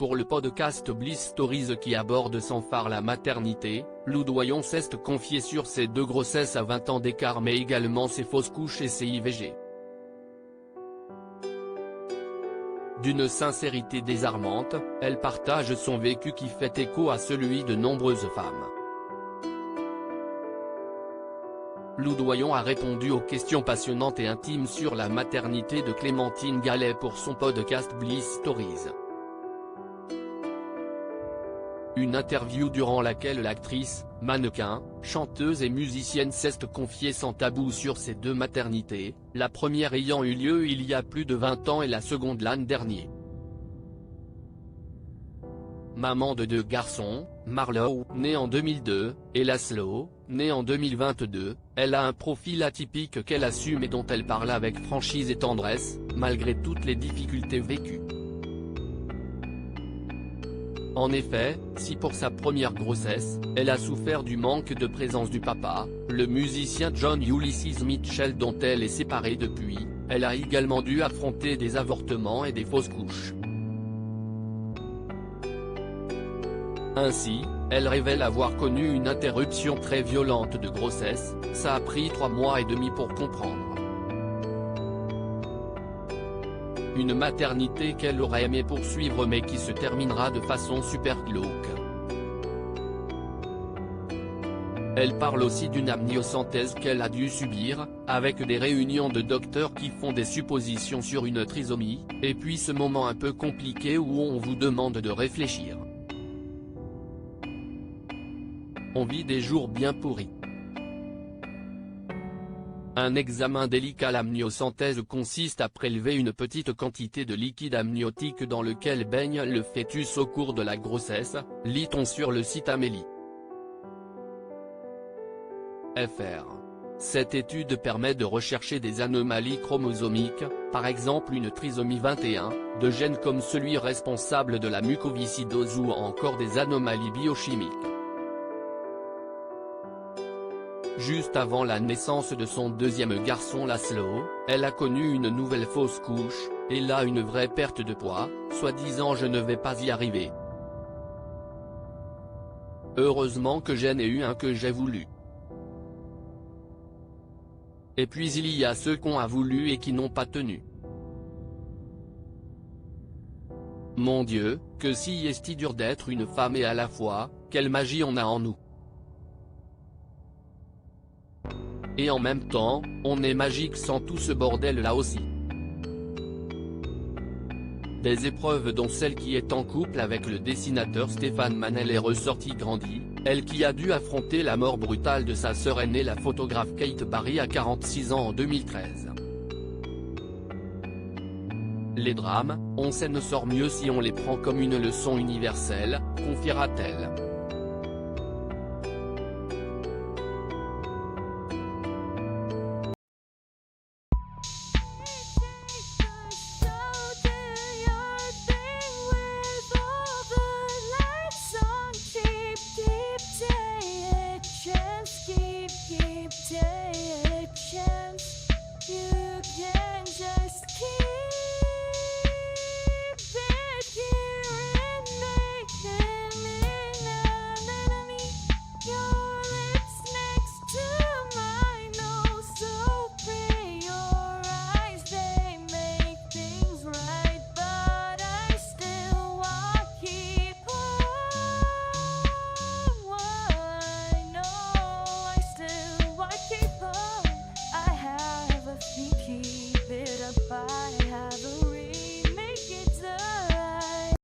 pour le podcast Bliss Stories qui aborde sans phare la maternité, Lou Doyon s'est confiée sur ses 2 grossesses à 20 ans d'écart mais également ses fausses couches et ses IVG. D'une sincérité désarmante, elle partage son vécu qui fait écho à celui de nombreuses femmes. Lou Doyon a répondu aux questions passionnantes et intimes sur la maternité de Clémentine Gallet pour son podcast Bliss Stories. Une interview durant laquelle l'actrice, mannequin, chanteuse et musicienne s'est confiée sans tabou sur ses 2 maternités, la première ayant eu lieu il y a plus de 20 ans et la seconde l'an dernier. Maman de 2 garçons, Marlowe, née en 2002, et Laszlo, né en 2022, elle a un profil atypique qu'elle assume et dont elle parle avec franchise et tendresse, malgré toutes les difficultés vécues. En effet, si pour sa première grossesse, elle a souffert du manque de présence du papa, le musicien John Ulysses Mitchell dont elle est séparée depuis, elle a également dû affronter des avortements et des fausses couches. Ainsi, elle révèle avoir connu une interruption très violente de grossesse, ça a pris 3 mois et demi pour comprendre. Une maternité qu'elle aurait aimé poursuivre mais qui se terminera de façon super glauque. Elle parle aussi d'une amniocentèse qu'elle a dû subir, avec des réunions de docteurs qui font des suppositions sur une trisomie, et puis ce moment un peu compliqué où on vous demande de réfléchir. On vit des jours bien pourris. Un examen délicat. L'amniocentèse consiste à prélever une petite quantité de liquide amniotique dans lequel baigne le fœtus au cours de la grossesse, lit-on sur le site Amélie. Fr. Cette étude permet de rechercher des anomalies chromosomiques, par exemple une trisomie 21, de gènes comme celui responsable de la mucoviscidose ou encore des anomalies biochimiques. Juste avant la naissance de son 2e garçon Laszlo, elle a connu une nouvelle fausse couche, et là une vraie perte de poids, soi-disant je ne vais pas y arriver. Heureusement que j'en ai eu un que j'ai voulu. Et puis il y a ceux qu'on a voulu et qui n'ont pas tenu. Mon Dieu, que si est dur d'être une femme et à la fois, quelle magie on a en nous. Et en même temps, on est magique sans tout ce bordel là aussi. Des épreuves dont celle qui est en couple avec le dessinateur Stéphane Manel est ressortie grandie, elle qui a dû affronter la mort brutale de sa sœur aînée la photographe Kate Barry à 46 ans en 2013. Les drames, on s'en sort mieux si on les prend comme une leçon universelle, confiera-t-elle.